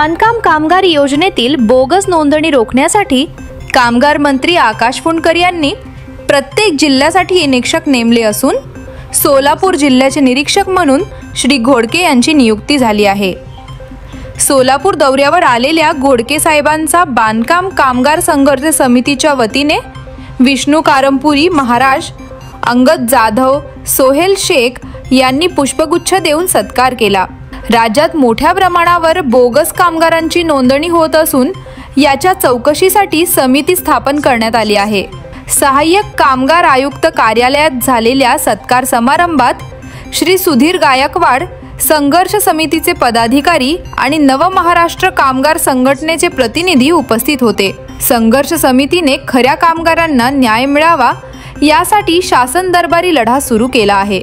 बांधकाम कामगार योजनेतील बोगस नोंदणी रोखण्यासाठी कामगार मंत्री आकाश फुंडकर यांनी प्रत्येक जिल्ह्यासाठी निरीक्षक नेमले असून सोलापूर जिल्ह्याचे निरीक्षक म्हणून श्री घोडके यांची नियुक्ती झाली आहे। सोलापूर दौऱ्यावर आलेल्या घोडके साहेबांचा बांधकाम कामगार संघर्ष समितीच्या वतीने विष्णू कारंपुरी महाराज, अंगद जाधव, सोहेल शेख यांनी पुष्पगुच्छ देऊन सत्कार केला। राज्यात मोठ्या प्रमाणावर बोगस कामगारांची नोंदणी होत असून याच्या चौकशीसाठी समिती स्थापन करण्यात आली आहे। सहाय्यक कामगार आयुक्त कार्यालयात झालेल्या सत्कार समारंभात श्री सुधीर गायकवाड, संघर्ष समितीचे पदाधिकारी आणि नव महाराष्ट्र कामगार संघटनेचे प्रतिनिधी उपस्थित होते। संघर्ष समितीने खऱ्या कामगारांना न्याय मिळावा यासाठी शासन दरबारी लढा सुरू केला आहे।